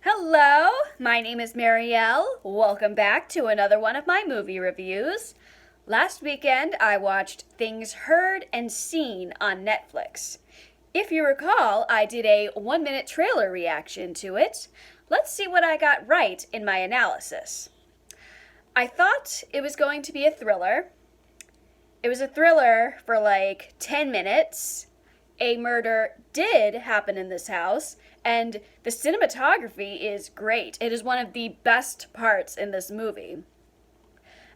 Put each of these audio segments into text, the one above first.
Hello, my name is Marielle. Welcome back to another one of my movie reviews. Last weekend, I watched Things Heard and Seen on Netflix. If you recall, I did a 1-minute trailer reaction to it. Let's see what I got right in my analysis. I thought it was going to be a thriller. It was a thriller for like 10 minutes. A murder did happen in this house, and the cinematography is great. It is one of the best parts in this movie.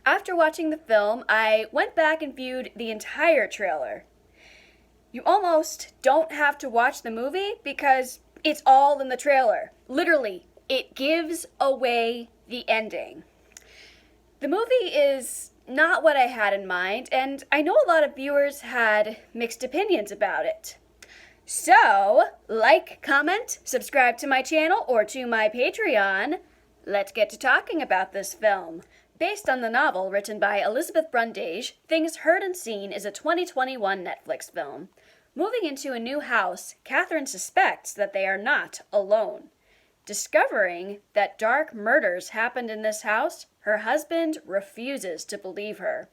After watching the film, I went back and viewed the entire trailer. You almost don't have to watch the movie because it's all in the trailer. Literally, it gives away the ending. The movie is not what I had in mind, and I know a lot of viewers had mixed opinions about it. So, like, comment, subscribe to my channel or to my Patreon. Let's get to talking about this film. Based on the novel written by Elizabeth Brundage, Things Heard and Seen is a 2021 Netflix film. Moving into a new house, Catherine suspects that they are not alone. Discovering that dark murders happened in this house, her husband refuses to believe her.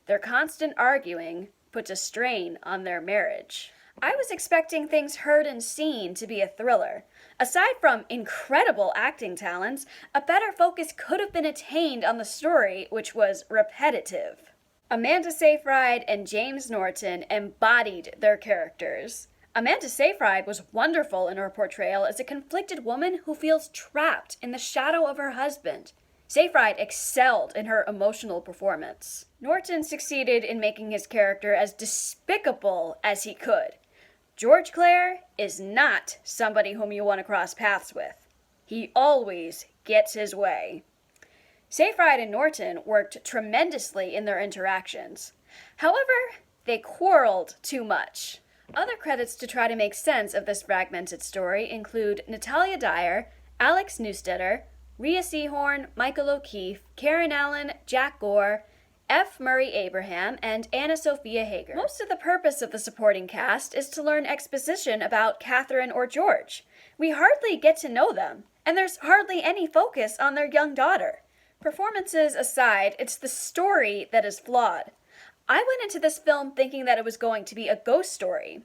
Their constant arguing puts a strain on their marriage. I was expecting Things Heard and Seen to be a thriller. Aside from incredible acting talents, a better focus could have been attained on the story, which was repetitive. Amanda Seyfried and James Norton embodied their characters. Amanda Seyfried was wonderful in her portrayal as a conflicted woman who feels trapped in the shadow of her husband. Seyfried excelled in her emotional performance. Norton succeeded in making his character as despicable as he could. George Clare is not somebody whom you want to cross paths with. He always gets his way. Seyfried and Norton worked tremendously in their interactions. However, they quarreled too much. Other credits to try to make sense of this fragmented story include Natalia Dyer, Alex Newstetter, Rhea Seehorn, Michael O'Keefe, Karen Allen, Jack Gore, F. Murray Abraham, and Anna Sophia Hager. Most of the purpose of the supporting cast is to learn exposition about Catherine or George. We hardly get to know them, and there's hardly any focus on their young daughter. Performances aside, it's the story that is flawed. I went into this film thinking that it was going to be a ghost story.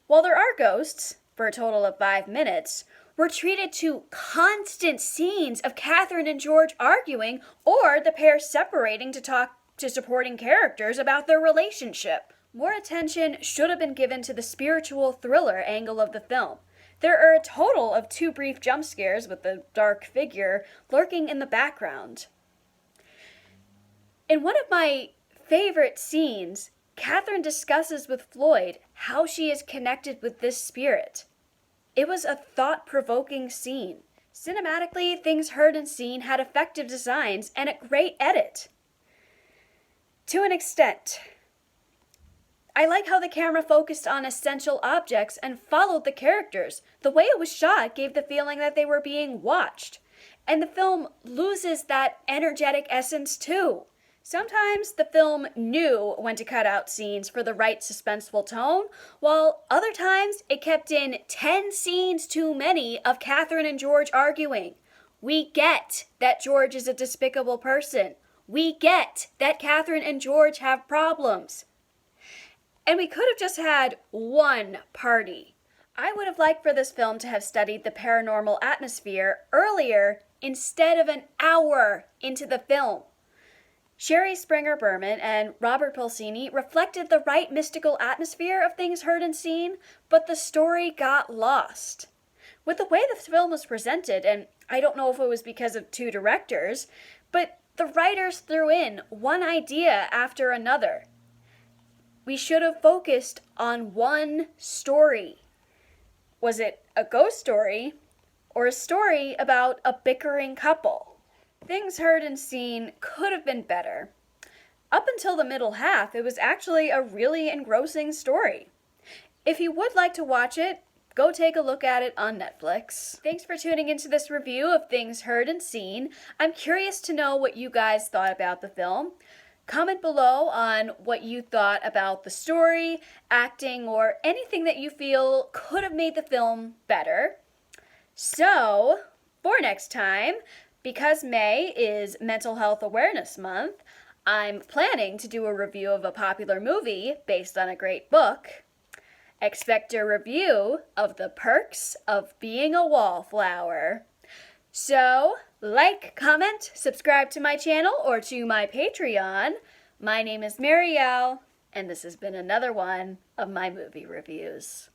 While there are ghosts, for a total of 5 minutes, we're treated to constant scenes of Catherine and George arguing or the pair separating to talk to supporting characters about their relationship. More attention should have been given to the spiritual thriller angle of the film. There are a total of 2 brief jump scares with the dark figure lurking in the background. In one of my favorite scenes, Catherine discusses with Floyd how she is connected with this spirit. It was a thought-provoking scene. Cinematically, Things Heard and Seen had effective designs and a great edit. To an extent. I like how the camera focused on essential objects and followed the characters. The way it was shot gave the feeling that they were being watched. And the film loses that energetic essence too. Sometimes the film knew when to cut out scenes for the right suspenseful tone, while other times it kept in 10 scenes too many of Catherine and George arguing. We get that George is a despicable person. We get that Catherine and George have problems. And we could have just had one party. I would have liked for this film to have studied the paranormal atmosphere earlier instead of an hour into the film. Sherry Springer Berman and Robert Pulcini reflected the right mystical atmosphere of Things Heard and Seen, but the story got lost. With the way the film was presented, and I don't know if it was because of 2 directors, but the writers threw in one idea after another. We should have focused on one story. Was it a ghost story or a story about a bickering couple? Things Heard and Seen could have been better. Up until the middle half, it was actually a really engrossing story. If you would like to watch it, go take a look at it on Netflix. Thanks for tuning into this review of Things Heard and Seen. I'm curious to know what you guys thought about the film. Comment below on what you thought about the story, acting, or anything that you feel could have made the film better. So, For next time, because May is Mental Health Awareness Month, I'm planning to do a review of a popular movie based on a great book. Expect a review of The Perks of Being a Wallflower. So, like, comment, subscribe to my channel or to my Patreon. My name is Marielle, and this has been another one of my movie reviews.